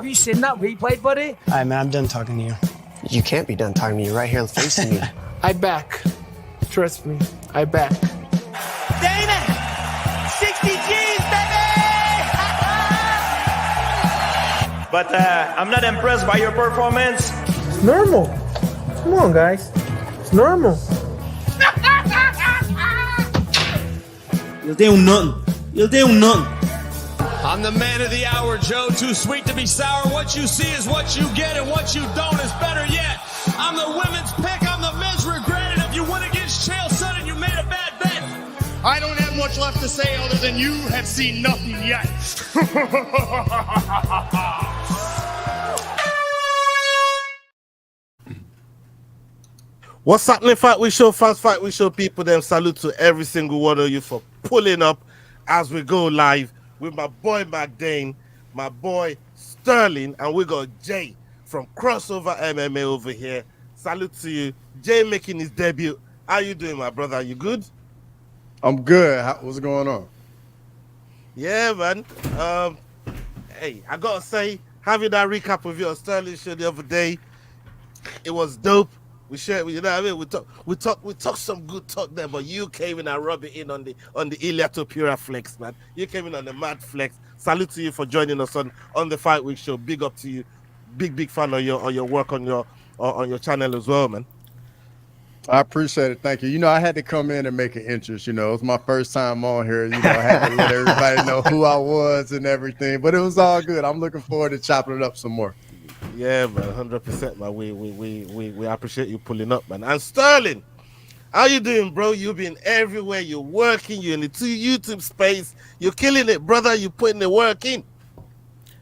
you seen that replay, buddy? All right, man, I'm done talking to you. You can't be done talking to me right here facing me. I back. Trust me, I back. Damon! 60 G's, baby! But I'm not impressed by your performance. It's normal. Come on, guys. It's normal. You'll do nothing. You'll do nothing. I'm the man of the hour, Joe. Too sweet to be sour. What you see is what you get, and what you don't is better yet. I'm the women's pick. I'm the men's regret. And if you win against Chael Sonnen, you made a bad bet. I don't have much left to say other than you have seen nothing yet. What's happening, Fight Week Show fans, Fight Week Show people? Them salute to every single one of you for pulling up as we go live with my boy McDane, my boy Sterling, and we got Jay from Crossover MMA over here. Salute to you, Jay, making his debut. How you doing, my brother? You good? I'm good. What's going on? Yeah, man. Hey, I gotta say, having that recap of your Sterling show the other day, it was dope. We shared, you know what I mean? We talked some good talk there, but you came in and rubbed it in on the Iliato Pura flex, man. You came in on the mad flex. Salute to you for joining us on the Fight Week Show. Big up to you. Big fan of your work on your channel as well, man. I appreciate it. Thank you. You know, I had to come in and make an interest. You know, it was my first time on here. You know, I had to let everybody know who I was and everything. But it was all good. I'm looking forward to chopping it up some more. Yeah, man, 100%, man. We appreciate you pulling up, man. And Sterling, how you doing, bro? You've been everywhere. You're working. You're in the YouTube space. You're killing it, brother. You're putting the work in.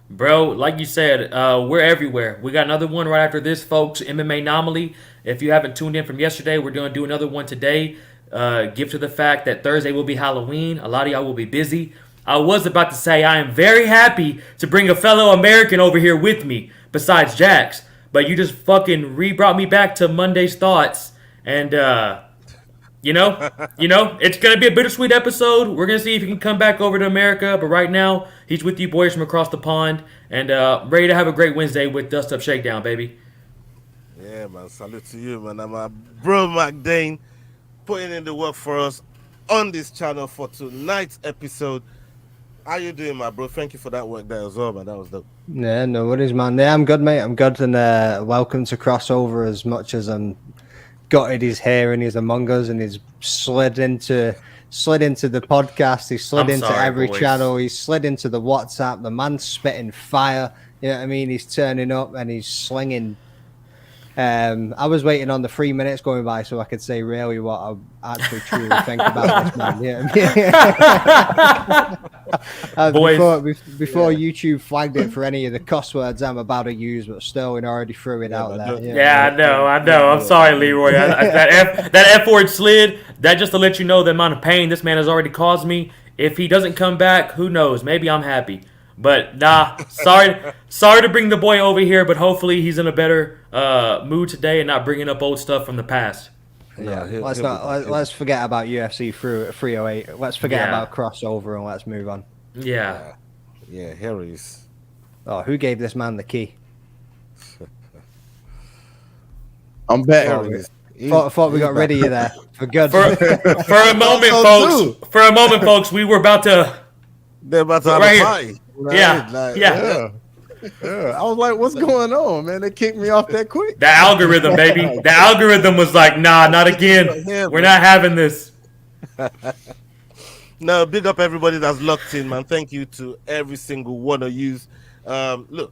Bro, like you said, we're everywhere. We got another one right after this, folks. MMA Anomaly. If you haven't tuned in from yesterday, we're going to do another one today. Give to the fact that Thursday will be Halloween. A lot of y'all will be busy. I was about to say I am very happy to bring a fellow American over here with me, besides Jax. But you just fucking brought me back to Monday's thoughts. And, you know, it's going to be a bittersweet episode. We're going to see if he can come back over to America. But right now, he's with you boys from across the pond. And ready to have a great Wednesday with Dust Up Shakedown, baby. Yeah, man. Salute to you, man. I'm my bro, McDane, putting in the work for us on this channel for tonight's episode. How you doing, my bro? Thank you for that work there as well, man. That was dope. Yeah, no worries, man. Yeah, I'm good, mate. I'm good, and welcome to Crossover. As much as I'm gutted he's here and he's among us, and he's slid into the podcast. He slid into every channel. He slid into the WhatsApp. The man's spitting fire. You know what I mean? He's turning up and he's slinging. I was waiting on the 3 minutes going by so I could say really what I actually truly think about this man. Yeah. Before YouTube flagged it for any of the cuss words I'm about to use, but Sterling already threw it out there. Yeah, I know. I'm sorry, Leroy. That F word slid. That just to let you know the amount of pain this man has already caused me. If he doesn't come back, who knows? Maybe I'm happy. But nah, sorry to bring the boy over here, but hopefully he's in a better mood today and not bringing up old stuff from the past. Yeah, let's forget about UFC 308. Let's forget about Crossover and let's move on. Yeah, here he is. Oh, who gave this man the key? I'm back. Thought we got rid of you there for good. For a moment, folks, we were about to. They're about to have a party. Right? Yeah. I was like, what's going on, man? They kicked me off that quick. The algorithm, baby. The algorithm was like, nah, not again. We're not having this. No, big up everybody that's locked in, man. Thank you to every single one of you. Look,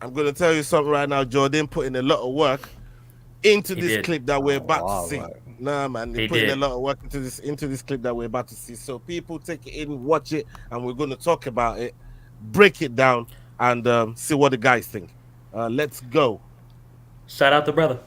I'm going to tell you something right now. Jordan put in a lot of work into this clip that we're about to see. Right. Nah, man, they put in a lot of work into this clip that we're about to see. So people take it in, watch it, and we're going to talk about it, break it down, and see what the guys think. Let's go. Shout out the brother.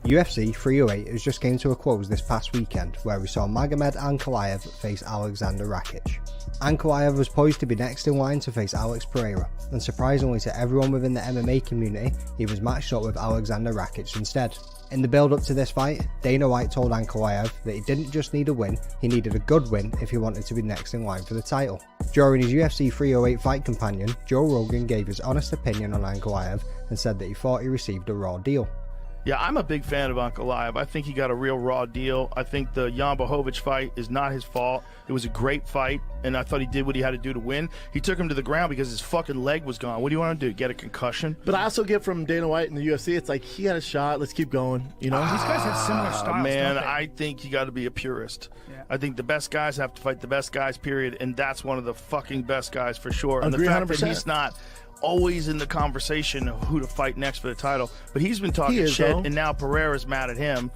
UFC 308 has just came to a close this past weekend, where we saw Magomed Ankalaev face Alexander Rakic. Ankalaev was poised to be next in line to face Alex Pereira, and surprisingly to everyone within the MMA community, he was matched up with Alexander Rakic instead. In the build up to this fight, Dana White told Ankalaev that he didn't just need a win, he needed a good win if he wanted to be next in line for the title. During his UFC 308 fight companion, Joe Rogan gave his honest opinion on Ankalaev and said that he thought he received a raw deal. Yeah, I'm a big fan of Ankalaev. I think he got a real raw deal. I think the Jan Blachowicz fight is not his fault. It was a great fight, and I thought he did what he had to do to win. He took him to the ground because his fucking leg was gone. What do you want to do, get a concussion? But I also get from Dana White in the UFC, it's like, he had a shot, let's keep going. You know, these guys have similar styles. Man, I think you got to be a purist. Yeah. I think the best guys have to fight the best guys, period, and that's one of the fucking best guys for sure. And the fact 100%. That he's not always in the conversation of who to fight next for the title, but he's been talking shit, and now Pereira's mad at him,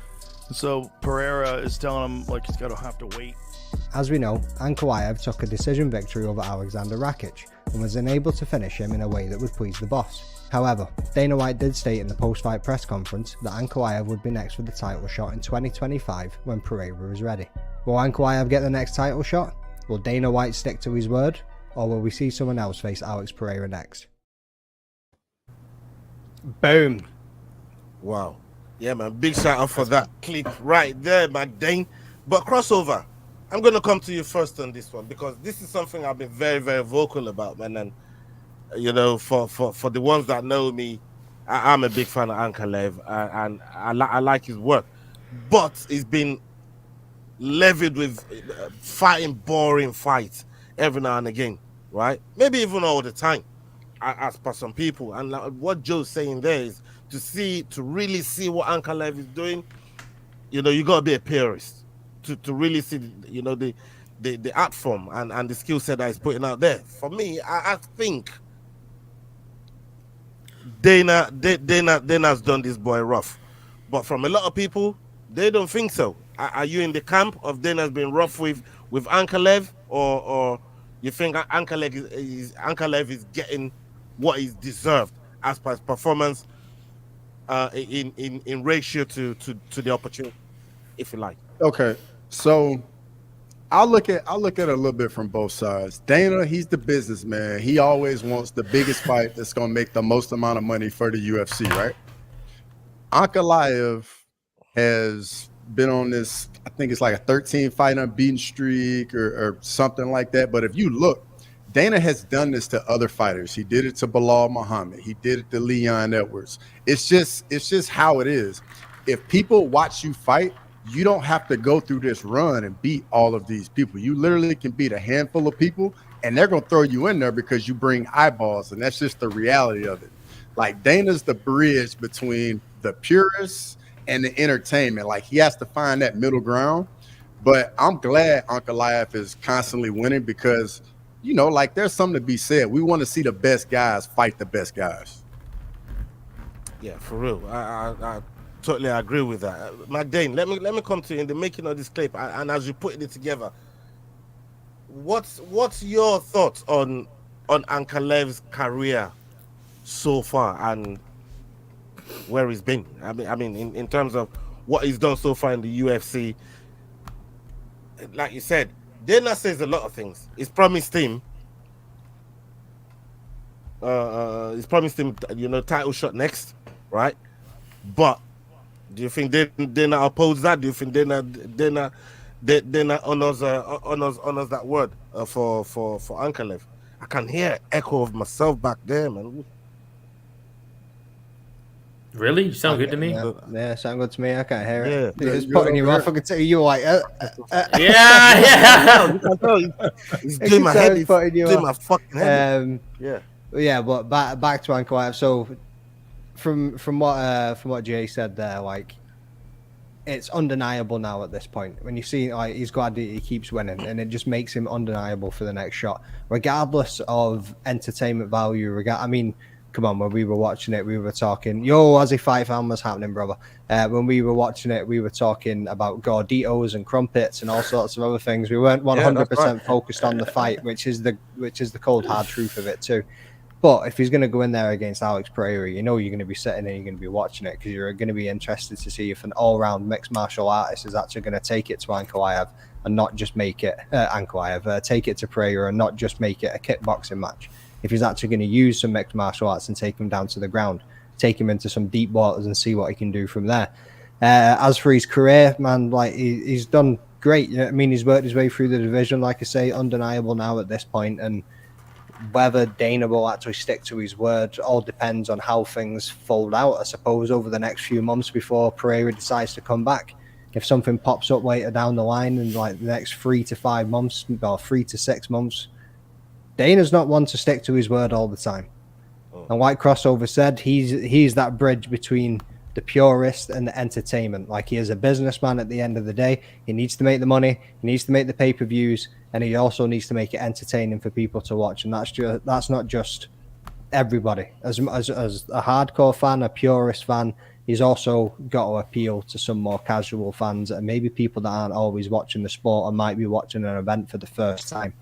so Pereira is telling him like he's got to have to wait. As we know, Ankalaev took a decision victory over Alexander Rakic and was unable to finish him in a way that would please the boss. However, Dana White did state in the post-fight press conference that Ankalaev would be next for the title shot in 2025 when Pereira is ready. Will Ankalaev get the next title shot? Will Dana White stick to his word? Or will we see someone else face Alex Pereira next? Boom. Wow. Yeah, man. Big shout out for that clip right there, McDane. But crossover, I'm going to come to you first on this one because this is something I've been very, very vocal about, man. And, you know, for the ones that know me, I'm a big fan of Ankalaev and I like his work. But he's been levied with fighting boring fights every now and again, right? Maybe even all the time, as per some people. And what Joe's saying there is to really see what Ankalaev is doing, you know, you got to be a purist to really see, you know, the art form and the skill set that he's putting out there. For me, I think Dana's done this boy rough. But from a lot of people, they don't think so. Are you in the camp of Dana's been rough with Ankalaev, or you think Ankalaev is getting what is deserved as per his performance in ratio to the opportunity, if you like? Okay, so I'll look at it a little bit from both sides. Dana, he's the businessman. He always wants the biggest fight that's going to make the most amount of money for the UFC, right? Ankalaev has been on this, I think it's like a 13 fight unbeaten streak or something like that. But if you look, Dana has done this to other fighters. He did it to Bilal Muhammad. He did it to Leon Edwards. It's just how it is. If people watch you fight, you don't have to go through this run and beat all of these people. You literally can beat a handful of people, and they're going to throw you in there because you bring eyeballs, and that's just the reality of it. Like, Dana's the bridge between the purists and the entertainment. Like, he has to find that middle ground. But I'm glad Ankalaev is constantly winning because, you know, like, there's something to be said. We want to see the best guys fight the best guys. Yeah, for real. I totally agree with that. McDane, let me come to you in the making of this clip, and as you putting it together, what's your thoughts on Ankalaev's career so far and where he's been? I mean, in terms of what he's done so far in the UFC. Like you said, Dana says a lot of things. He's promised him, you know, title shot next, right? But do you think Dana opposes that? Do you think Dana honors that word for Ankalaev? I can hear an echo of myself back there, man. Really? You sound good to me. Yeah, sound good to me. I can't hear it. Yeah. He's putting you off. I can tell you like, yeah. You can tell he's doing my head. He's doing my fucking head. Yeah, but back to Ankalaev. So from what Jay said there, like, it's undeniable now at this point. When you see, like, he's glad that he keeps winning, and it just makes him undeniable for the next shot, regardless of entertainment value. I mean, come on, when we were watching it, we were talking, as if fight fan was happening, brother. When we were watching it, we were talking about gorditos and crumpets and all sorts of other things. We weren't 100% focused on the fight, which is the cold hard truth of it too. But if he's going to go in there against Alex Pereira, you know you're going to be sitting there, you're going to be watching it because you're going to be interested to see if an all-round mixed martial artist is actually going to take it to Ankalaev and not just make it take it to Pereira and not just make it a kickboxing match. If he's actually going to use some mixed martial arts and take him down to the ground, take him into some deep waters and see what he can do from there. As for his career, man, like he's done great. You know what I mean? He's worked his way through the division, like I say, undeniable now at this point, and whether Dana will actually stick to his word all depends on how things fold out, I suppose, over the next few months before Pereira decides to come back. If something pops up later down the line in like the next 3 to 5 months or 3 to 6 months, Dana's not one to stick to his word all the time. And like Crossover said, he's that bridge between the purist and the entertainment. Like, he is a businessman at the end of the day. He needs to make the money, he needs to make the pay-per-views, and he also needs to make it entertaining for people to watch. And that's not just everybody. As a hardcore fan, a purist fan, he's also got to appeal to some more casual fans and maybe people that aren't always watching the sport and might be watching an event for the first time.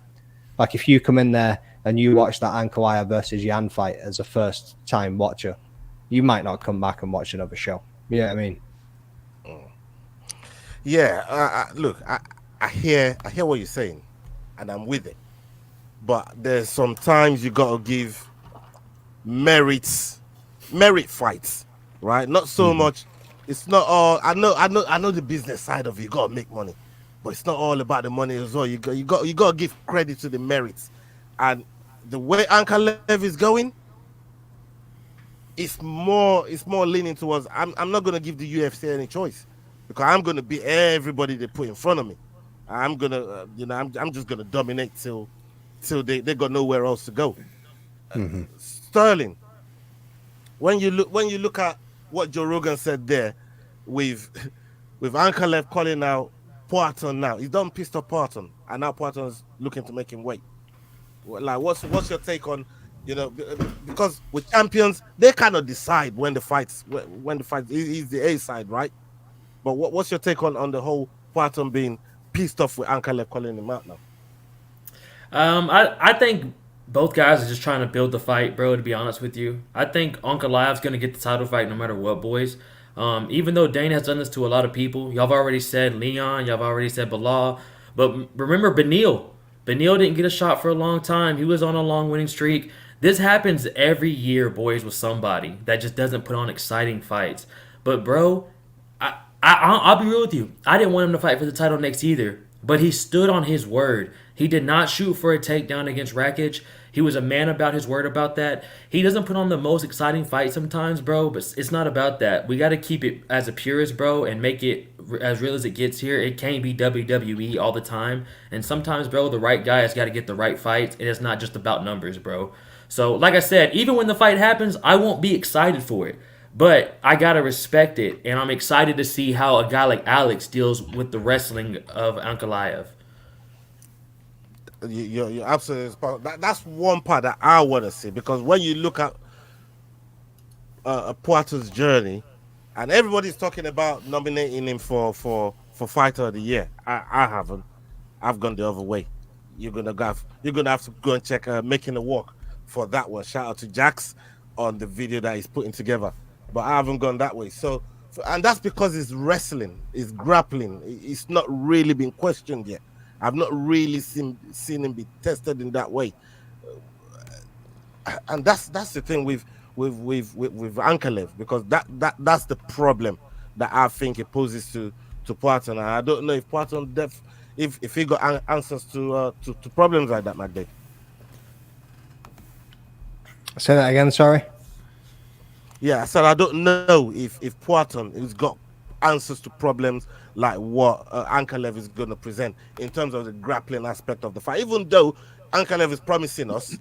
Like, if you come in there and you watch that Ankalaev versus Yan fight as a first-time watcher, you might not come back and watch another show. You know what I mean? Yeah, look, I hear what you're saying, and I'm with it. But there's sometimes you gotta give merit fights, right? Not so much. It's not all. I know the business side of it. You gotta make money, but it's not all about the money as well. You gotta give credit to the merits, and the way Ankalaev is going, it's more leaning towards. I'm not gonna give the UFC any choice because I'm gonna beat everybody they put in front of me. I'm gonna, I'm just gonna dominate till they got nowhere else to go. Sterling, when you look at what Joe Rogan said there, with Ankalaev calling out Poatan now, he's done pissed off Poatan, and now Poatan's looking to make him wait. Like, what's your take on, because with champions they kind of decide when the fight is the A side, right? But what's your take on the whole Poatan being pissed off with Ankalaev calling him out now? I think both guys are just trying to build the fight, bro, to be honest with you. I think Ankalaev's going to get the title fight no matter what, boys. Even though Dane has done this to a lot of people. Y'all have already said Leon. Y'all have already said Bilal. But remember Beneil. Beneil didn't get a shot for a long time. He was on a long winning streak. This happens every year, boys, with somebody that just doesn't put on exciting fights. But, bro, I'll be real with you. I didn't want him to fight for the title next either. But he stood on his word. He did not shoot for a takedown against Rakic. He was a man about his word about that. He doesn't put on the most exciting fight sometimes, bro, but it's not about that. We got to keep it as a purist, bro, and make it as real as it gets here. It can't be WWE all the time. And sometimes, bro, the right guy has got to get the right fights. It is not just about numbers, bro. So, like I said, even when the fight happens, I won't be excited for it. But I got to respect it, and I'm excited to see how a guy like Alex deals with the wrestling of Ankalaev. You're absolutely spot on. That's one part that I want to see, because when you look at Poatan's journey, and everybody's talking about nominating him for Fighter of the Year, I haven't. I've gone the other way. You're gonna have to go and check Making the Walk for that one. Shout out to Jax on the video that he's putting together. But I haven't gone that way. So, and that's because it's wrestling, it's grappling. It's not really been questioned yet. I've not really seen him be tested in that way. And that's the thing with Ankalaev, because that's the problem that I think it poses to Poatan. And I don't know if Poatan if he got answers to problems like that, McDade. Say that again, sorry. Yeah, I said I don't know if Poatan has got answers to problems like what Ankalaev is going to present in terms of the grappling aspect of the fight. Even though Ankalaev is promising us,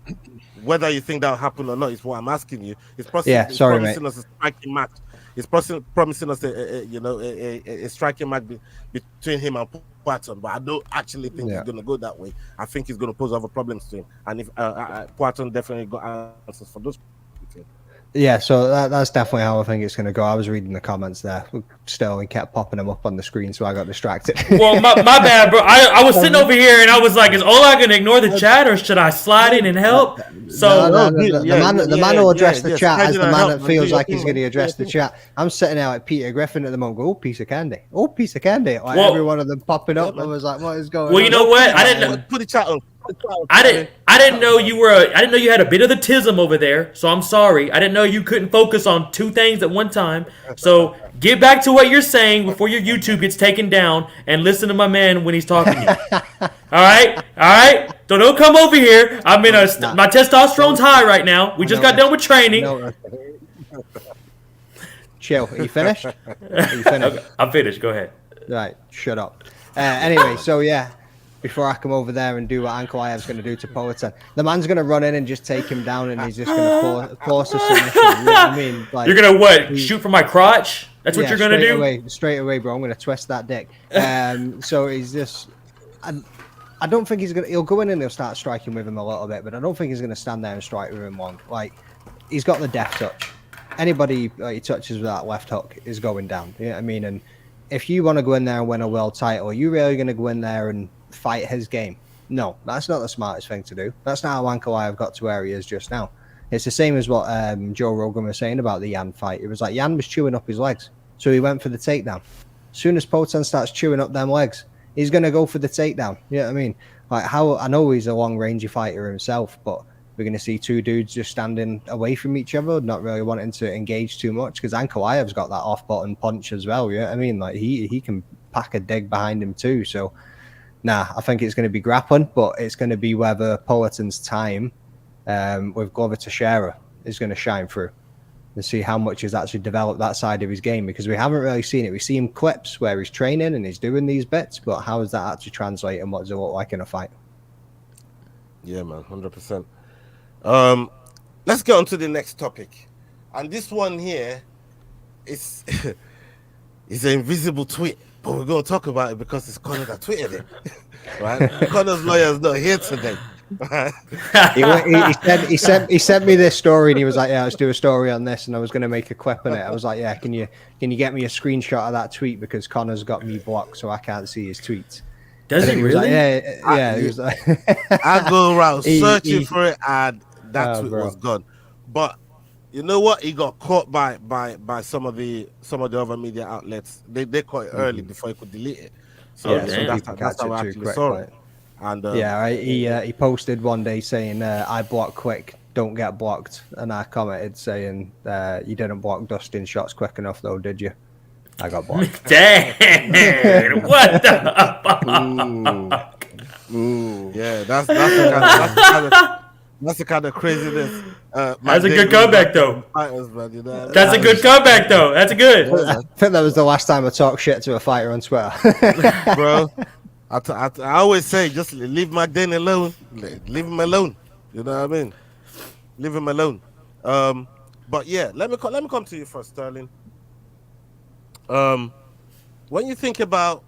whether you think that'll happen or not is what I'm asking you. He's promising us a striking match. He's promising us a striking match between him and Poatan, but I don't actually think he's going to go that way. I think he's going to pose other problems to him, and if Poatan definitely got answers for those. Yeah, so that's definitely how I think it's going to go. I was reading the comments there. Sterling kept popping them up on the screen, so I got distracted. Well, my bad, bro. I was sitting over here and I was like, is Ola going to ignore the chat or should I slide in and help? So the man will address the chat as the man that feels like he's going to address the chat. I'm sitting out at Peter Griffin at the moment. Oh, piece of candy. Oh, piece of candy. Like every one of them popping up. I was like, what is going on? Well, you know what? I didn't know. Put the chat on. I didn't know you were. I didn't know you had a bit of the tism over there. So I'm sorry. I didn't know you couldn't focus on two things at one time. So get back to what you're saying before your YouTube gets taken down, and listen to my man when he's talking to you. All right. So don't come over here. I mean, my testosterone's high right now. We just got done with training. Chill. Are you finished? Okay, I'm finished. Go ahead. Right. Shut up. Anyway, so yeah. Before I come over there and do what Ankalaev's going to do to Poatan, the man's going to run in and just take him down, and he's just going to force a submission. You know what I mean? Like, you're going to what? Shoot for my crotch? That's what you're going to do? Straight away, bro. I'm going to twist that dick. So he's just... I don't think he's going to... He'll go in and he'll start striking with him a little bit, but I don't think he's going to stand there and strike with him long. Like, he's got the death touch. Anybody he touches with that left hook is going down. You know what I mean? And if you want to go in there and win a world title, are you really going to go in there and fight his game? No, that's not the smartest thing to do. That's not how Ankalaev got to where he is just now. It's the same as what Joe Rogan was saying about the Yan fight. It was like Yan was chewing up his legs, so he went for the takedown. As soon as Poatan starts chewing up them legs, he's going to go for the takedown. You know what I mean? Like, how I know he's a long-rangey fighter himself, but we're going to see two dudes just standing away from each other, not really wanting to engage too much, because Ankalaev's got that off-button punch as well. You know what I mean? Like, he can pack a dig behind him too, so... Nah, I think it's going to be grappling, but it's going to be whether Poatan's time with Glover Teixeira is going to shine through and see how much he's actually developed that side of his game, because we haven't really seen it. We see him clips where he's training and he's doing these bits, but how does that actually translate and what does it look like in a fight? Yeah, man, 100%. Let's get on to the next topic. And this one here is, is an invisible tweet. But we're going to talk about it because it's Conor that tweeted it, right? Conor's lawyer is not here today. Right? he sent me this story and he was like, "Yeah, let's do a story on this." And I was going to make a clip on it. I was like, "Yeah, can you get me a screenshot of that tweet because Conor's got me blocked, so I can't see his tweets." Does he really? Like, he was like, I go around searching for it, and that tweet was gone. But you know what? He got caught by some of the other media outlets. They caught it early before he could delete it. So, that's how I actually saw it. And he posted one day saying, "I block quick, don't get blocked," and I commented saying, "You didn't block Dustin shots quick enough, though, did you?" I got blocked. Damn! What the fuck? Ooh. Yeah, that's the kind of craziness. That's a good comeback, though. That's a good comeback, though. That's good. I think that was the last time I talked shit to a fighter on Twitter. Bro, I always say, just leave McDane alone. Leave him alone. You know what I mean? Leave him alone. But yeah, let me come to you first, Sterling. When you think about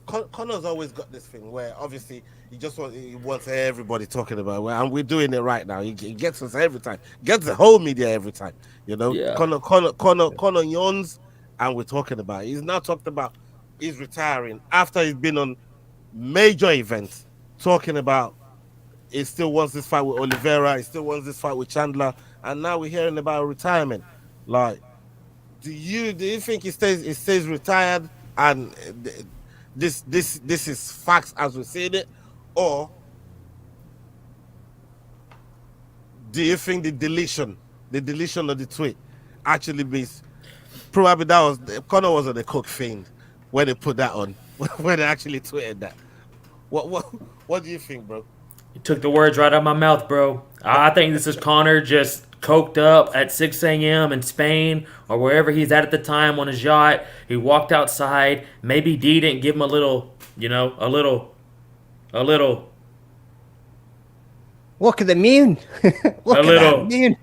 Conor's always got this thing where obviously he wants everybody talking about it, and we're doing it right now. He gets us every time, gets the whole media every time. You know, yeah. Conor yawns, and we're talking about it. He's now talked about he's retiring after he's been on major events, talking about he still wants this fight with Oliveira, he still wants this fight with Chandler, and now we're hearing about retirement. Like, do you think he stays retired and this is facts as we said it, or do you think the deletion of the tweet actually means probably that was Conor wasn't a cook fiend when they put that on, when they actually tweeted that? What do you think, bro? You took the words right out of my mouth, bro. I think this is Conor just coked up at 6 a.m. in Spain or wherever he's at the time on his yacht. He walked outside. Maybe D didn't give him a little. Look at the moon. That moon.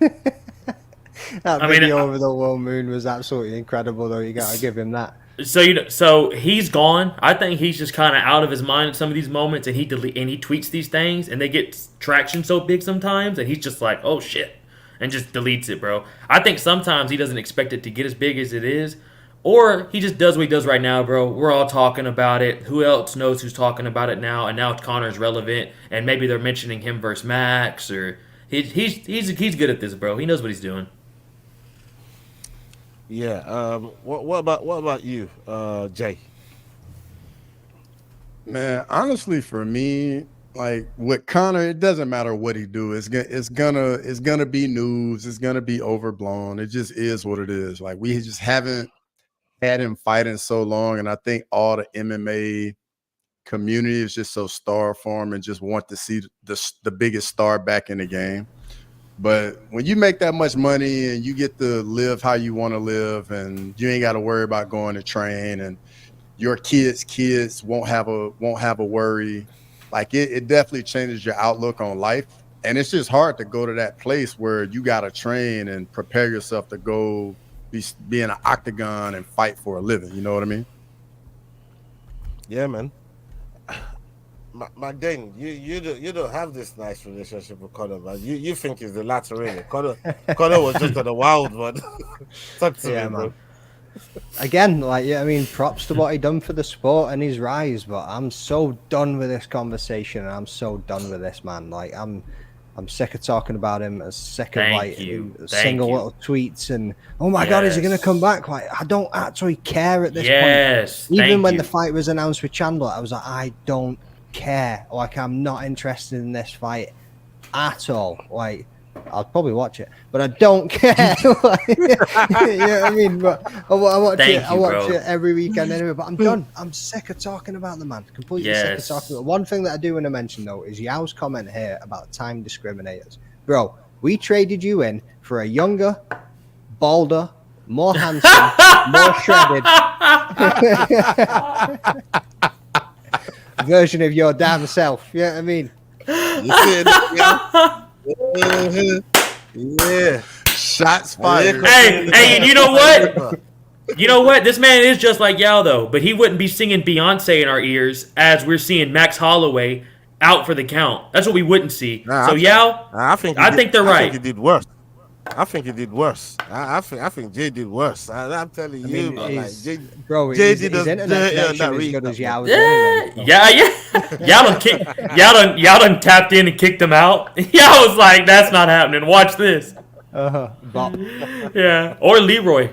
That video over the full moon was absolutely incredible, though. You got to give him that. So he's gone. I think he's just kind of out of his mind at some of these moments, and he tweets these things, and they get traction so big sometimes, and he's just like, "Oh shit!" and just deletes it, bro. I think sometimes he doesn't expect it to get as big as it is, or he just does what he does right now, bro. We're all talking about it. Who else knows who's talking about it now? And now Conor's relevant, and maybe they're mentioning him versus Max, or he's good at this, bro. He knows what he's doing. Yeah. What about you, Jay? Man, honestly, for me, like with Conor, it doesn't matter what he do. It's gonna be news. It's gonna be overblown. It just is what it is. Like we just haven't had him fighting so long, and I think all the MMA community is just so starved for him and just want to see the biggest star back in the game. But when you make that much money and you get to live how you want to live, and you ain't got to worry about going to train, and your kids won't have a worry. Like it definitely changes your outlook on life. And it's just hard to go to that place where you got to train and prepare yourself to go be in an octagon and fight for a living. You know what I mean? Yeah, man. McDane, you don't have this nice relationship with Conor, man. You think it's the latter, really. Conor was just on a wild one. Talk to me, man. bro. Again, like, yeah, I mean, props to what he done for the sport and his rise, but I'm so done with this conversation, and I'm so done with this, man. Like, I'm sick of talking about him, as sick of single little tweets and oh my god, is he gonna come back? Like, I don't actually care at this point. Even when the fight was announced with Chandler, I was like, I don't care. Like, I'm not interested in this fight at all. Like, I'll probably watch it, but I don't care. Like, you know what I mean? But I watch it every weekend anyway. But I'm done. I'm sick of talking about the man. Completely sick of talking about. One thing that I do want to mention though is Yao's comment here about time discriminators. Bro, we traded you in for a younger, balder, more handsome, more shredded version of your damn self. You know what I mean? You see it? Yeah. Shots fired. Hey, and you know what? You know what? This man is just like Yao, though, but he wouldn't be singing Beyonce in our ears as we're seeing Max Holloway out for the count. That's what we wouldn't see. Yao, I think they're right. I think he did worse. I think he did worse. I think Jay did worse. I'm telling you, like, Jay did his internet connection as good as Yao's. Y'all done tapped in and kicked him out. Y'all was like, that's not happening. Watch this. Yeah, or Leroy.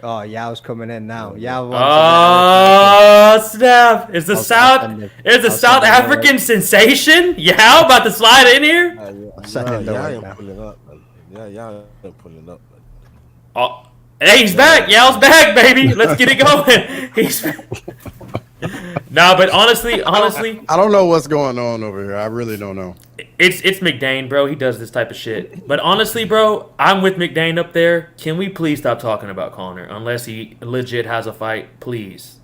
Oh, Yao's coming in now. Oh, snap! Is the South African sensation Yao about to slide in here? Yao pulling up, man. Yao pulling up, man. Oh, hey, he's back. Yao's back, baby. Let's get it going. He's nah, but honestly, I don't know what's going on over here. I really don't know. It's McDane, bro. He does this type of shit. But honestly, bro, I'm with McDane up there. Can we please stop talking about Conor unless he legit has a fight, please?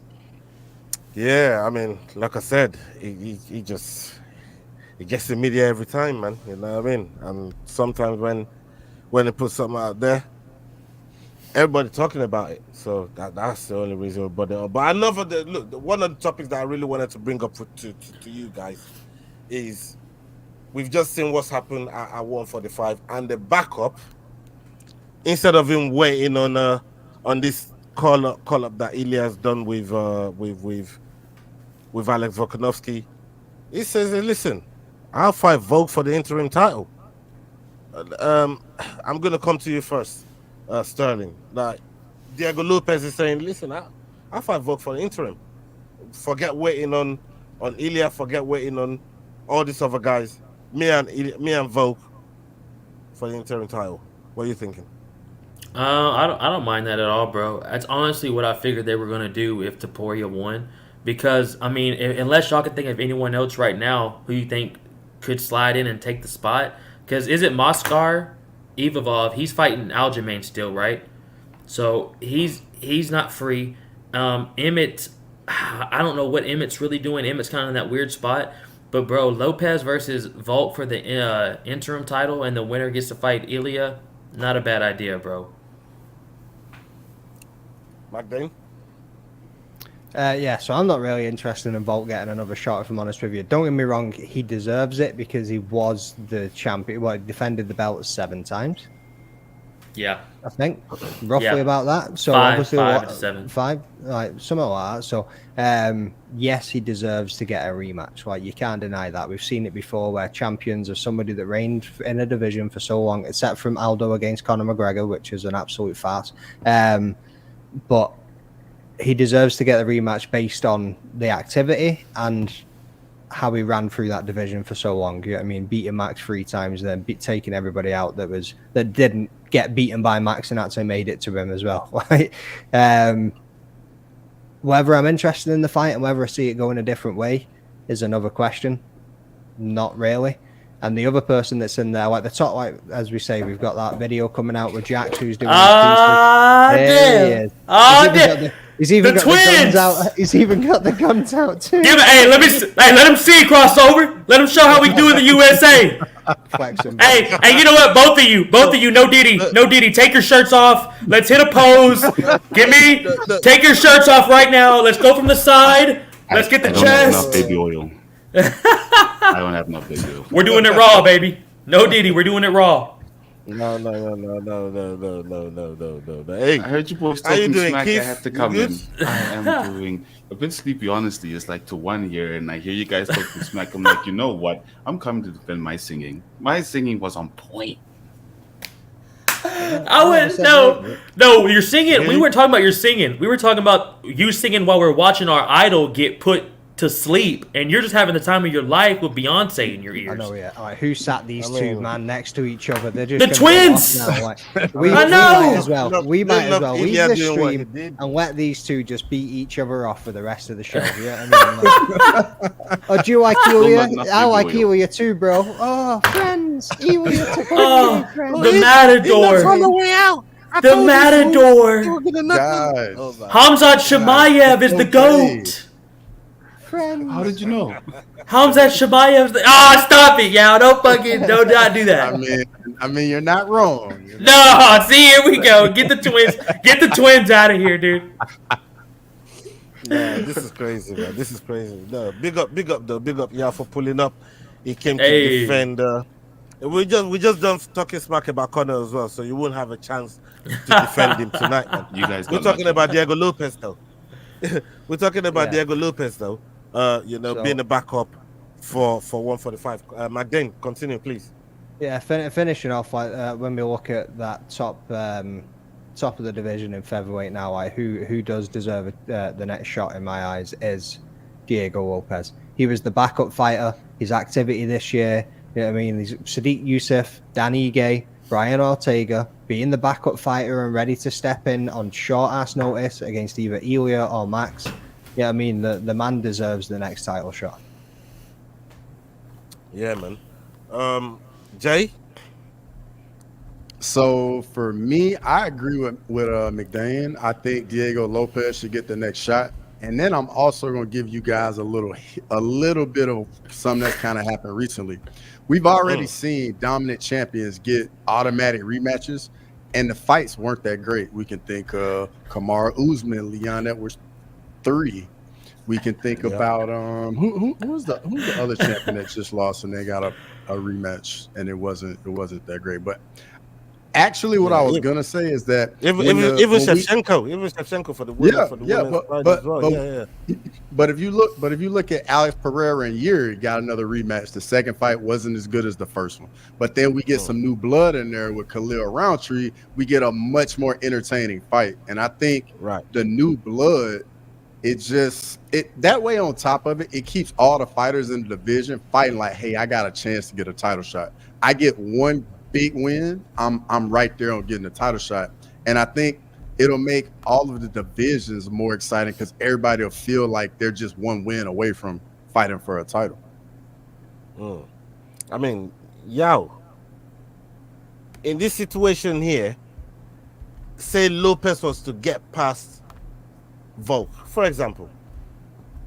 Yeah, I mean, like I said, he gets the media every time, man. You know what I mean? And sometimes when they put something out there, everybody talking about it. So that's the only reason. But enough of one of the topics that I really wanted to bring up to you guys is we've just seen what's happened at 145, and the backup, instead of him waiting on this call up that Ilya's done with Alex Volkanovski, he says, listen, I'll fight Volk for the interim title. I'm gonna come to you first, Sterling. Like Diego Lopes is saying, listen, I'll fight Volk for the interim. Forget waiting on Ilya. Forget waiting on all these other guys. Me and Volk for the interim title. What are you thinking? I don't mind that at all, bro. That's honestly what I figured they were gonna do if Topuria won. Because I mean, unless y'all can think of anyone else right now who you think could slide in and take the spot. Because is it Moskar Evavov? He's fighting Aljamain still, right? So he's not free. Emmett, I don't know what Emmett's really doing. Emmett's kind of in that weird spot. But bro, Lopes versus Volk for the interim title, and the winner gets to fight Ilya. Not a bad idea, bro. McDane? Yeah, so I'm not really interested in Volk getting another shot, if I'm honest with you. Don't get me wrong, he deserves it because he was the champion. Well, he defended the belt 7 times. Yeah. I think, roughly about that. So obviously, 5 to 7. 5, like something like that. So, yes, he deserves to get a rematch. Like, you can't deny that. We've seen it before where champions are somebody that reigned in a division for so long, except from Aldo against Conor McGregor, which is an absolute farce. But he deserves to get a rematch based on the activity and how he ran through that division for so long. You know what I mean? Beating Max 3 times, then taking everybody out that didn't get beaten by Max and actually made it to him as well. Whether I'm interested in the fight and whether I see it going a different way is another question. Not really. And the other person that's in there, like the top, like as we say, we've got that video coming out with Jax, who's doing. Damn! He's even got twins! the guns out. He's even got the guns out too. Let him see it crossover. Let him show how we do in the USA. Hey, you know what? Both of you, no Diddy, take your shirts off. Let's hit a pose. Take your shirts off right now. Let's go from the side. Let's get the chest. I don't have enough baby oil. I don't have enough baby oil. We're doing it raw, baby. No Diddy, we're doing it raw. No. Hey, I heard you boys talking smack. I have to come in. I've been sleepy, honestly. It's like to 1 year, and I hear you guys talking smack. I'm like, you know what? I'm coming to defend my singing. My singing was on point. No, you're singing. We weren't talking about your singing. We were talking about you singing while we're watching our idol get put to sleep, and you're just having the time of your life with Beyonce in your ears. I know, yeah. All right, who sat these two man next to each other? They're just the twins. We might as well leave the stream and let these two just beat each other off for the rest of the show. Yeah, oh, do you like Ilya? I like Ilya too, bro. Oh, friends, Ilya took the Matador. On the way out. The Matador. Hamzat Shemaev is the GOAT. How did you know? Hamzat Shemaev. Stop it, y'all! Don't not do that. I mean, you're not wrong. No, see, here we go. Get the twins out of here, dude. Yeah, this is crazy, man. This is crazy. No, big up, yeah, for pulling up. He came to defend. We just done talking smack about Conor as well, so you won't have a chance to defend him tonight, man. You guys, we're talking about Diego Lopes though. Diego Lopes though. Being the backup for 145. McDane, continue, please. Yeah, finishing off when we look at that top of the division in featherweight now, who does deserve the next shot in my eyes is Diego Lopes. He was the backup fighter. His activity this year, you know what I mean? He's Sadiq Youssef, Dan Ige, Brian Ortega, being the backup fighter and ready to step in on short ass notice against either Ilya or Max. Yeah, I mean, the man deserves the next title shot. Yeah, man. Jay? So, for me, I agree with McDane. I think Diego Lopes should get the next shot. And then I'm also going to give you guys a little bit of something that kind of happened recently. We've already seen dominant champions get automatic rematches, and the fights weren't that great. We can think of Kamaru Usman, Leon Edwards 3. We can think about who's the other champion that just lost and they got a rematch and it wasn't that great. But actually, what I was gonna say is that even Shevchenko for the women. But if you look at Alex Pereira and Yuri got another rematch. The second fight wasn't as good as the first one. But then we get some new blood in there with Khalil Roundtree. We get a much more entertaining fight, and I think the new blood. That way on top of it, it keeps all the fighters in the division fighting like, hey, I got a chance to get a title shot. I get one big win, I'm right there on getting a title shot. And I think it'll make all of the divisions more exciting because everybody will feel like they're just one win away from fighting for a title. I mean, in this situation here, say Lopes was to get past Volk, for example.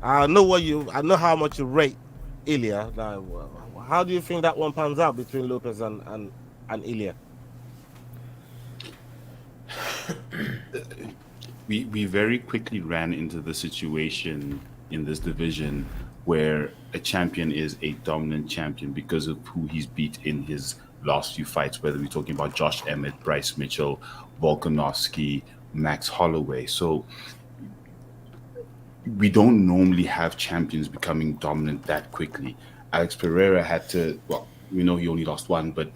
I know how much you rate Ilya. How do you think that one pans out between Lopes and Ilya? we very quickly ran into the situation in this division where a champion is a dominant champion because of who he's beat in his last few fights, whether we're talking about Josh Emmett, Bryce Mitchell, Volkanovski, Max Holloway. So we don't normally have champions becoming dominant that quickly. Alex Pereira had to, well, we know he only lost one, but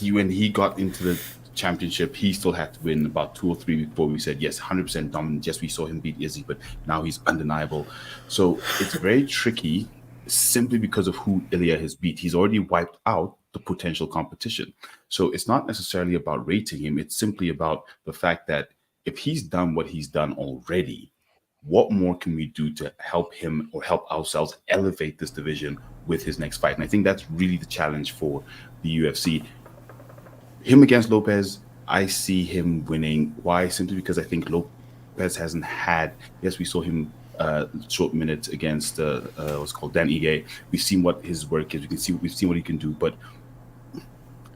when he got into the championship, he still had to win about 2 or 3 before we said, yes, 100% dominant. Yes, we saw him beat Izzy, but now he's undeniable. So it's very tricky simply because of who Ilya has beat. He's already wiped out the potential competition. So it's not necessarily about rating him. It's simply about the fact that if he's done what he's done already, what more can we do to help him or help ourselves elevate this division with his next fight? And I think that's really the challenge for the UFC. Him against Lopes, I see him winning. Why? Simply because I think Lopes hasn't had, yes, we saw him short minutes against what's called Dan Ige. We've seen what his work is. We've seen what he can do, but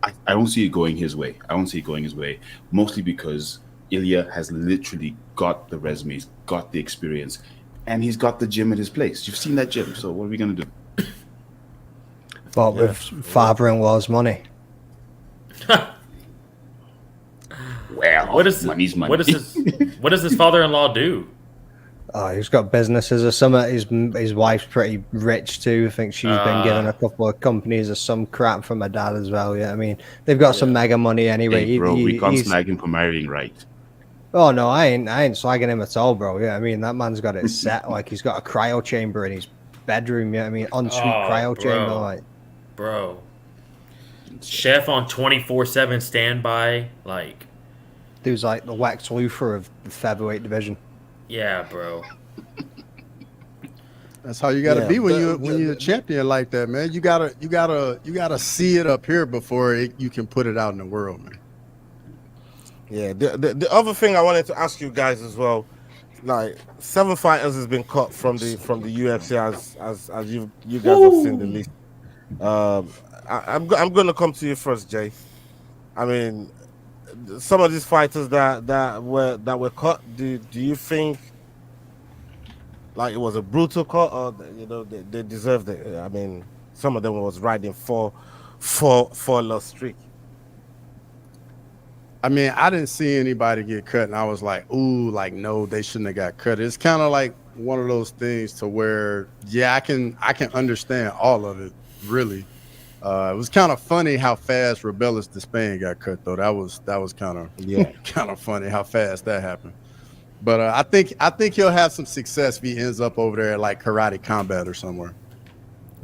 I don't see it going his way. I don't see it going his way, mostly because Ilya has literally got the resume, he's got the experience, and he's got the gym at his place. You've seen that gym, so what are we going to do? But with father-in-law's money. Well, money's money. What does his father-in-law do? Oh, he's got businesses or something. His wife's pretty rich too. I think she's been given a couple of companies or some crap from her dad as well. Yeah, I mean, they've got some mega money anyway. Hey, bro, we can't slag him for marrying right. Oh no, I ain't slagging him at all, bro. Yeah, I mean that man's got it set. Like he's got a cryo chamber in his bedroom. Yeah, I mean ensuite cryo chamber. Like, bro, chef on 24/7 standby. Like, dude's like the Lex Luthor of the featherweight division. Yeah, bro. That's how you gotta be when you're a champion like that, man. You gotta see it up here before you can put it out in the world, man. Yeah, the other thing I wanted to ask you guys as well, like 7 fighters has been cut from the UFC as you guys have seen the list. I'm gonna come to you first, Jay. I mean, some of these fighters that were cut, do you think like it was a brutal cut, or they deserved it? I mean, some of them was riding four loss streak. I mean, I didn't see anybody get cut, and I was like, ooh, like no, they shouldn't have got cut. It's kind of like one of those things to where, yeah, I can understand all of it, really. It was kind of funny how fast Rebellis Despain got cut, though. That was kind of funny how fast that happened. But I think he'll have some success if he ends up over there at like Karate Combat or somewhere.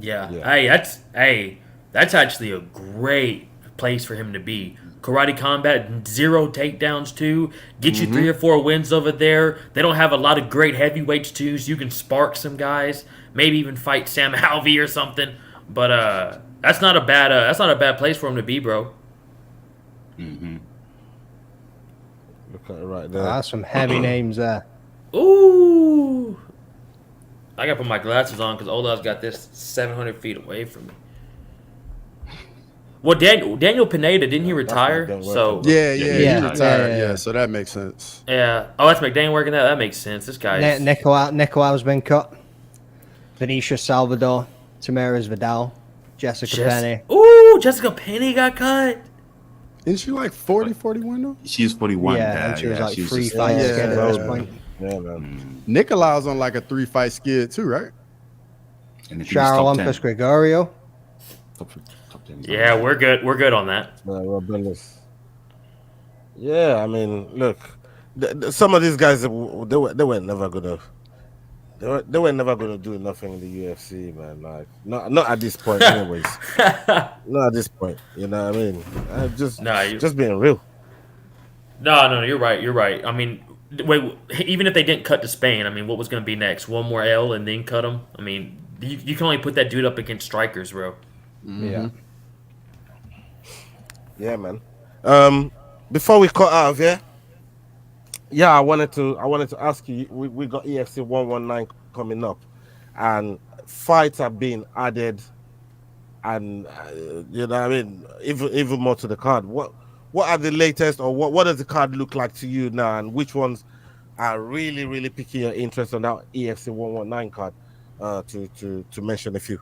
Yeah. Hey, that's actually a great place for him to be. Karate Combat, 0 takedowns too. Get you 3 or 4 wins over there. They don't have a lot of great heavyweights too, so you can spark some guys. Maybe even fight Sam Alvey or something. But that's not a bad place for him to be, bro. Look at it right there. That's some heavy names there. Ooh. I gotta put my glasses on because Olav's got this 700 feet away from me. Well, Daniel Pineda, didn't he retire? So yeah, he retired. Yeah, so that makes sense. Yeah. Oh, that's McDaniel working that. That makes sense. This guy. Nicolau's been cut. Venetia Salvador, Tamaris Vidal, Jessica Penny. Ooh, Jessica Penny got cut. Isn't she like 40, 41 though? She's 41. Yeah, and she was like 3 fights skid at this point. Yeah, man. Nicolau's on like a 3-fight skid too, right? Charles Olympus Gregorio. Yeah, we're good. We're good on that. Yeah, I mean, look, some of these guys they were never gonna. They were never gonna do nothing in the UFC, man. Like, not at this point, anyways. Not at this point. You know what I mean? Just being real. No, you're right. You're right. I mean, wait, even if they didn't cut to Spain, I mean, what was going to be next? One more L and then cut him? I mean, you can only put that dude up against strikers, bro. Yeah. Yeah, man. Before we cut out of here, I wanted to ask you. We got EFC 119 coming up, and fights are being added, and you know what I mean, even more to the card. What are the latest, or what does the card look like to you now, and which ones are really, really piquing your interest on that EFC 119 card. To mention a few.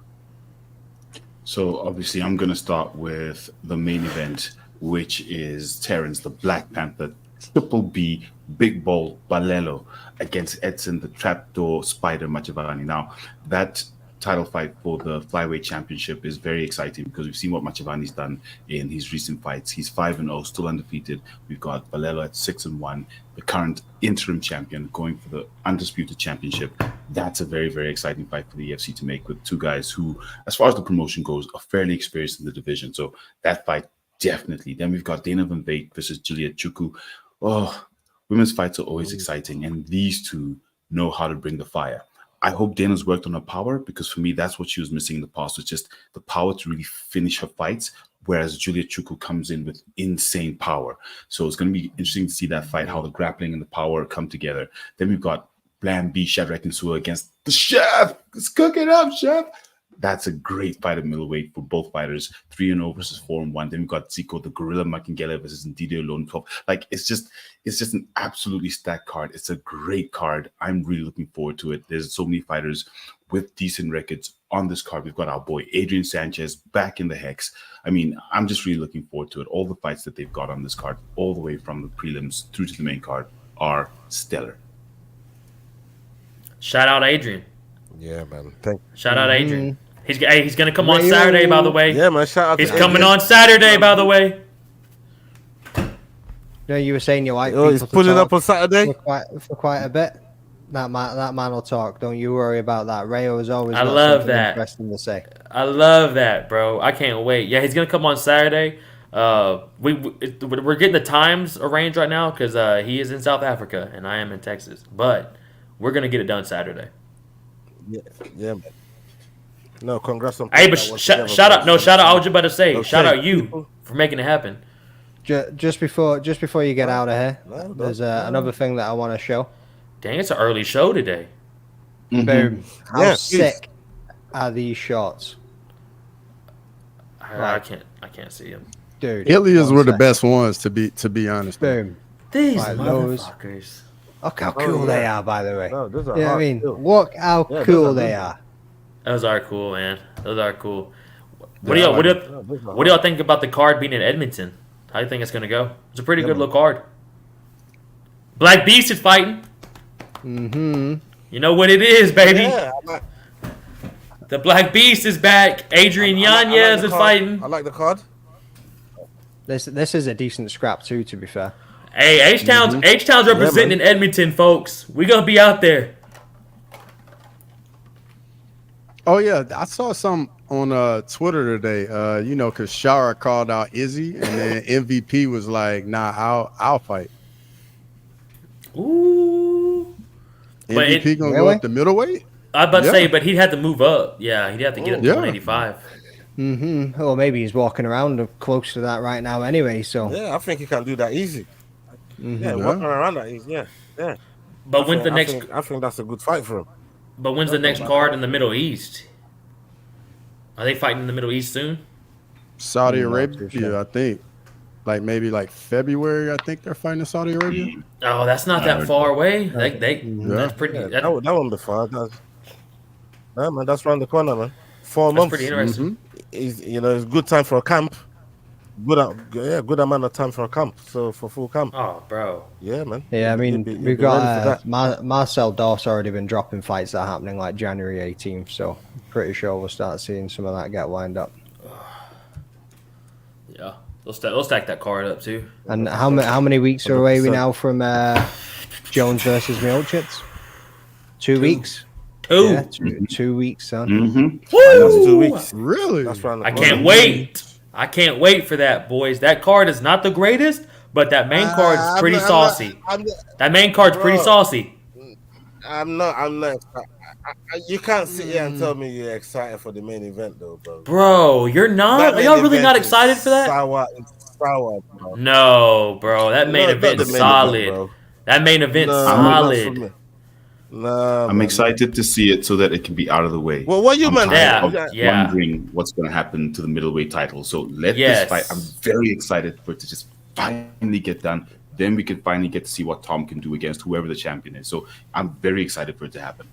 So obviously, I'm going to start with the main event, which is Terrence, the Black Panther, Triple B, Big Ball Balelo against Edson, the Trapdoor Spider Machavani. Now, that title fight for the flyweight championship is very exciting because we've seen what Machavani's done in his recent fights. He's 5-0, still undefeated. We've got Balelo at 6-1, the current interim champion going for the undisputed championship. That's a very, very exciting fight for the EFC to make with two guys who, as far as the promotion goes, are fairly experienced in the division. So that fight, definitely. Then we've got Dana Van Veit versus Juliet Chuku. Oh, women's fights are always exciting, and these two know how to bring the fire. I hope Dana's worked on her power, because for me, that's what she was missing in the past, was just the power to really finish her fights, whereas Juliet Chuku comes in with insane power. So it's going to be interesting to see that fight, how the grappling and the power come together. Then we've got Blam B, Shadrach Nsua against the Chef. Let's cook it up, Chef. That's a great fight at middleweight for both fighters. 3-0 versus 4-1. Then we've got Zico, the Gorilla Makingele versus Ndidi Olone 12. Like, it's just an absolutely stacked card. It's a great card. I'm really looking forward to it. There's so many fighters with decent records on this card. We've got our boy Adrian Sanchez back in the Hex. I mean, I'm just really looking forward to it. All the fights that they've got on this card, all the way from the prelims through to the main card, are stellar. Shout out Adrian. Yeah, man. Shout out Adrian. He's going to come on Saturday, by the way. Yeah, man. Shout out. He's coming on Saturday, by the way. No, you were saying you like people he's to pulling talk up on Saturday for quite a bit. That man will talk. Don't you worry about that. Rayo is always. I love that. Interesting to say. I love that, bro. I can't wait. Yeah, he's gonna come on Saturday. We're getting the times arranged right now because he is in South Africa and I am in Texas, but we're gonna get it done Saturday. Yeah, man. No, congrats on. Hey, but shout out. No, shout out. I was just about to say, shout out you for making it happen. Just before you get out of here, there's another thing that I want to show. Dang, it's an early show today. Boom! How sick are these shorts? I can't see them, dude. Ilias were the best ones to be honest. Boom! These motherfuckers. Look how cool they are, by the way. No, those are you know what I mean? Look how cool they are. Those are cool, man. Those are cool. What do y'all think about the card being in Edmonton? How do you think it's gonna go? It's a pretty good little card. Black Beast is fighting. Mm-hmm. You know what it is, baby. Yeah, the Black Beast is back. Adrian Yanez is fighting. I like the card. This is a decent scrap too, to be fair. Hey, H-Town's representing in Edmonton, folks. We gonna be out there. Oh yeah, I saw some on Twitter today. Because Shara called out Izzy, and then MVP was like, "Nah, I'll fight." Ooh. MVP gonna go up to middleweight? I was about to say, but he'd have to move up. Yeah, he'd have to get up to 185. Mm-hmm. Or maybe he's walking around close to that right now anyway. So yeah, I think he can do that easy. Mm-hmm. Yeah, walking around that easy. Yeah. But when's the next? I think that's a good fight for him. But when's the next card in the Middle East? Are they fighting in the Middle East soon? Saudi Arabia, I think. Maybe February, I think they're fighting in Saudi Arabia. Oh, that's not that far away. That's pretty. Yeah, that won't be far. Man, that's around the corner, man. 4 months. Pretty interesting. It's a good time for a camp. Good amount of time for a camp. So for full camp. Oh, bro. Yeah, man. Yeah, I mean, we've got Marcel Dorf's already been dropping fights that are happening January 18th. So pretty sure we'll start seeing some of that get lined up. Yeah. They'll stack that card up too. And how many weeks are away we now from Jones versus Miocic? 2 weeks. Yeah, 2 weeks, son. Mm-hmm. That's 2 weeks. Really? That's right. I can't wait. I can't wait for that, boys. That card is not the greatest, but that main card's pretty saucy. That main card's pretty saucy. I'm not. You can't sit here and tell me you're excited for the main event, though, bro. Bro, you're not? Are y'all really not excited for that? Sour, bro. No, bro. That main event is solid. That main event solid. No, I'm excited to see it so that it can be out of the way. Well, what you meant? Wondering what's going to happen to the middleweight title. So let this fight. I'm very excited for it to just finally get done. then we can finally get to see what Tom can do against whoever the champion is. So I'm very excited for it to happen.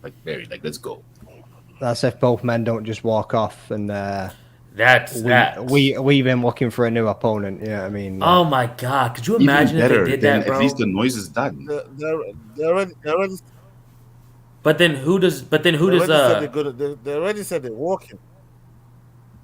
Let's go. That's if both men don't just walk off and we've been looking for a new opponent. You know what I mean? Oh my God! Could you imagine if they did that, bro? At least the noise is done. They're already. But then who does? They already said they're walking.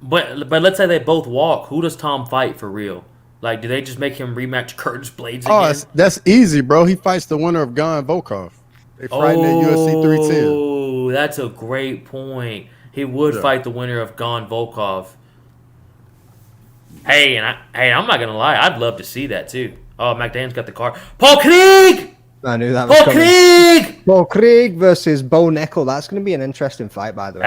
But let's say they both walk. Who does Tom fight for real? Like, do they just make him rematch Curtis Blades again? Oh, that's easy, bro. He fights the winner of Gon Volkov. They fighting at UFC 310. Oh, that's a great point. He would fight the winner of Gon Volkov. Hey, I'm not gonna lie. I'd love to see that too. Oh, McDaniel's got the card. Paul Craig. I knew that was coming. Paul Craig versus Bo Nickel. That's going to be an interesting fight, by the way.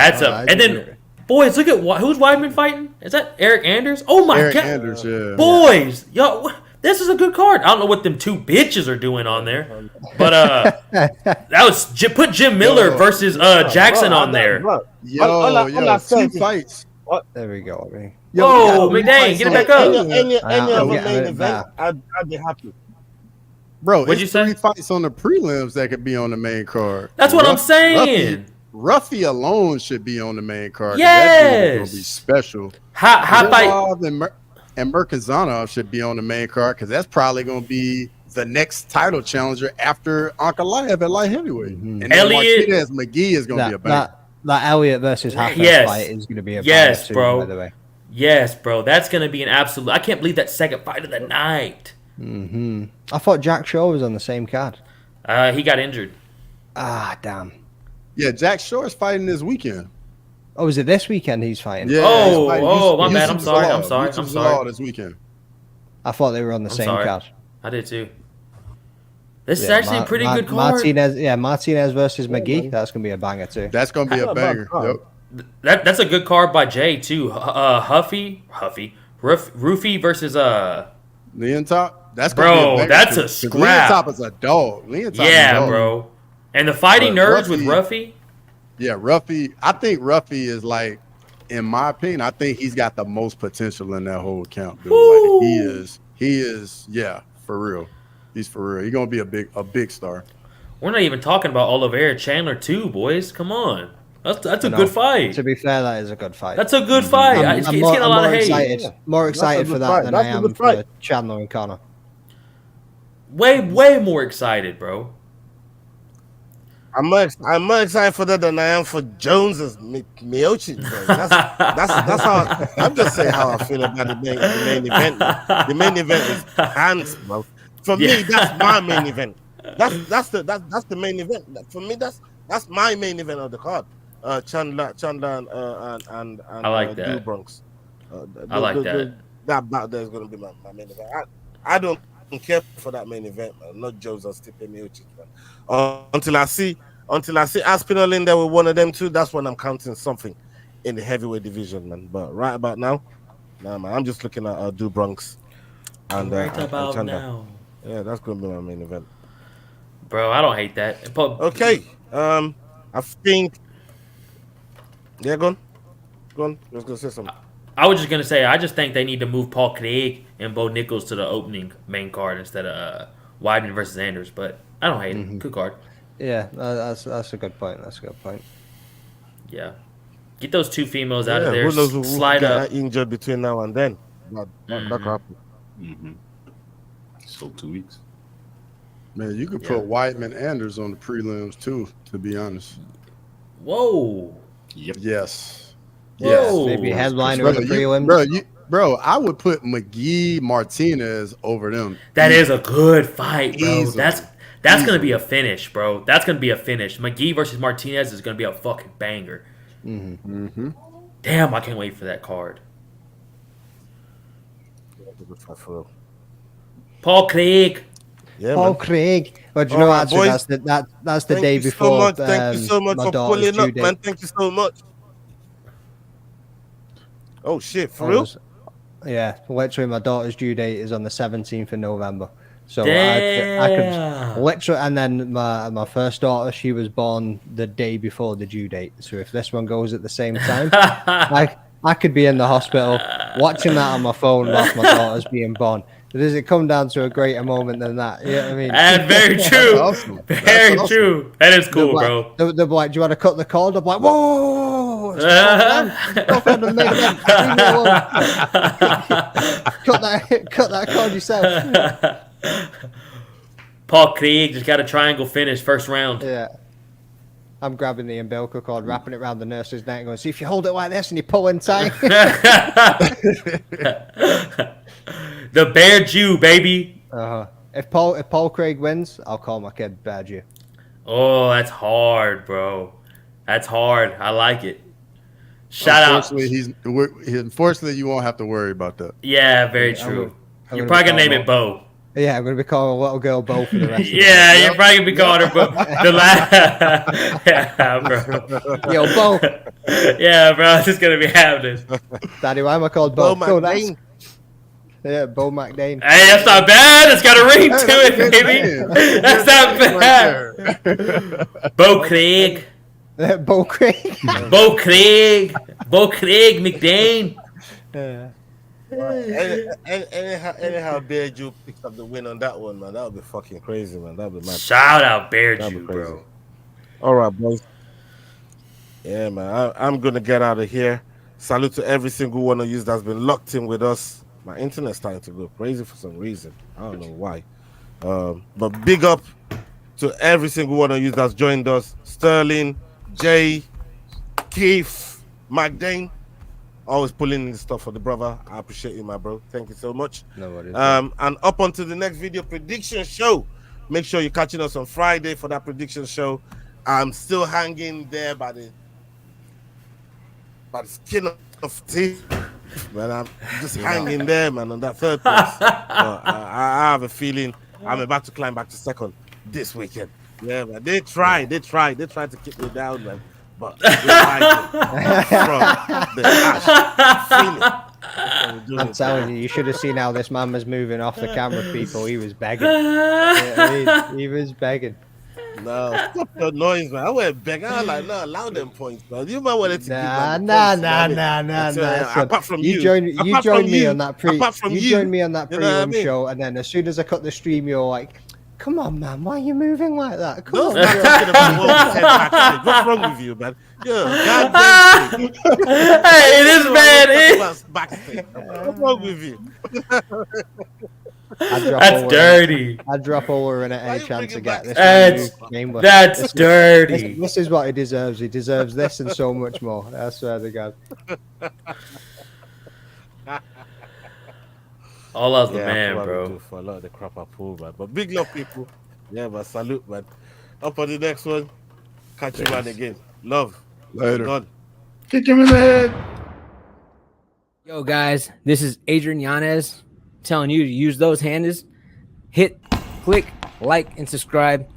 And then, boys, look at who's Weidman fighting? Is that Eric Anders? Oh my God, Anders, yeah. Boys, yo, this is a good card. I don't know what them two bitches are doing on there, but that was put Jim Miller versus Jackson on there. Two fights. There we go. Whoa, McDaniel, get it back up. Any other main event, I'd be happy. Bro, what'd you say? 3 fights on the prelims that could be on the main card. That's what I'm saying. Ruffy alone should be on the main card. Yes, gonna be special. How fight and Murkazanov should be on the main card because that's probably gonna be the next title challenger after Ankalaev at light heavyweight. And then Martinez McGee is gonna be a banger. That Elliott versus Hackers fight is gonna be a banger too, bro. By the way. Yes, bro. That's gonna be an absolute. I can't believe that second fight of the night. I thought Jack Shaw was on the same card. He got injured. Ah, damn. Yeah, Jack Shaw is fighting this weekend. Oh, is it this weekend he's fighting? Yeah. My bad. I'm sorry. This weekend. I thought they were on the same card. I did too. This is actually a pretty good card. Martinez versus McGee. That's gonna be a banger too. That's gonna be a banger. Yep. That's a good card by Jay too. Rufy versus Leon Top. That's gonna be a that's too. a scrap. Leon Top is a dog. Leon Top is a dog. Bro. And the fighting nerds with Ruffy. Yeah, Ruffy. I think Ruffy is like, in my opinion, I think he's got the most potential in that whole camp, dude. Like he is. Yeah, for real. He's for real. He's gonna be a big star. We're not even talking about Oliveira Chandler too, boys. Come on. That's a good fight. To be fair, that is a good fight. That's a good fight. It's getting a lot of hate. More excited for that than I am for Chandler and Conor. Way more excited, bro. I'm more excited for that than I am for Jones's Miocic. That's how I'm just saying how I feel about the main event. The main event is hands, bro. For me, that's my main event. That's the main event. For me, that's my main event of the card. Chandler and I like that. Drew Bronx. I like that. That bout there is going to be my main event. I don't care for that main event, man. Not Jones or Stipe Miocic, man. Until I see Aspinall in there with one of them two, that's when I'm counting something in the heavyweight division, man. But right about now, nah, man. I'm just looking at Drew Bronx and about Chandler. now. Yeah, that's going to be my main event. Bro, I don't hate that. Okay. I think. Yeah, go on. I was going to say something. I was just going to say, I just think they need to move Paul Craig and Bo Nichols to the opening main card instead of Weidman versus Anders. But I don't hate it. Good card. Yeah, that's a good point. That's a good point. Yeah. Get those two females out of there. Who knows who Slide up. Injured between now and then. That could happen. So 2 weeks. Man, you could put Weidman Anders on the prelims too, to be honest. Whoa. Yep. Yes. Whoa. Maybe headliner of the prelims. Bro, I would put McGee Martinez over them. That is a good fight, bro. That's going to be a finish, bro. That's going to be a finish. McGee versus Martinez is going to be a fucking banger. Damn, I can't wait for that card. Paul Craig. Yeah, Paul man. Craig. But you know, actually, boys. that's the day before. Thank you so much for pulling up, man. Thank you so much. Oh shit, for real? Yeah, literally, my daughter's due date is on the 17th of November. So Damn. I could literally, and then my first daughter, she was born the day before the due date. So if this one goes at the same time, I could be in the hospital watching that on my phone whilst my daughter's being born. But does it come down to a greater moment than that? You know what I mean? And very true. That's awesome. Very That's true. That is cool, bro. They're like, do you want to cut the cord? I'm like, whoa! Cut that cord yourself. Paul Craig just got a triangle finish first round. Yeah. I'm grabbing the umbilical cord, wrapping it around the nurse's neck, and going, see if you hold it like this and you pull in tight. The Bear Jew, baby. If Paul Craig wins, I'll call my kid Bear Jew. Oh, that's hard, bro. That's hard. I like it. Shout out. Unfortunately, you won't have to worry about that. Yeah, very true. You're probably going to name it Bo. Yeah, I'm going to be calling a little girl Bo for the rest of the Yeah, you're probably going to be calling her Bo. Yeah, bro. Yo, Bo. Yeah, bro. This is going to be happening. Daddy, why am I called Bo? Bo McDane. Yeah, Bo McDane. Hey, that's not bad. It's got a ring to it, baby. That's not bad. Bo Craig. Bo Craig. Bo Craig. Bo Craig McDane. Yeah. Anyhow, Bear Jew picked up the win on that one, man. That would be fucking crazy, man. That would be mad. Shout out Bear Jew, bro. All right, boys. Yeah, man. I'm gonna get out of here. Salute to every single one of you that's been locked in with us. My internet's starting to go crazy for some reason. I don't know why. But big up to every single one of you that's joined us. Sterling, Jay, Keith, McDane. Always pulling in the stuff for the brother. I appreciate you, my bro. Thank you so much. No worries. And up onto the next video prediction show. Make sure you're catching us on Friday for that prediction show. I'm still hanging there by the skin of teeth. Man, I'm just hanging there, man, on that third place. I have a feeling I'm about to climb back to second this weekend. Yeah, man. They tried to keep me down, man. But from the ash. I'm telling you, you should have seen how this man was moving off the camera, people. He was begging. Yeah, he was begging. No, stop the noise, man. I went begging. I was like, no, allow them points, man. You might want to Nah. Apart from you joined me on that pre-run show, and then as soon as I cut the stream, you're like, come on, man, why are you moving like that? Come on. Talking about what's wrong with you, man? Yeah, hey, this man backstage. What's wrong with you? That's dirty. I'd drop over in a chance to get this. That's dirty. This is what he deserves. He deserves this and so much more. I swear to God. All out the man, bro. For a lot of the crap I pull, man. But big love, people. Yeah, man. Salute, man. Up on the next one. Catch you, man, again. Love. Later. God. Kick him in the head. Yo, guys. This is Adrian Yanez telling you to use those handles. Hit, click, like, and subscribe.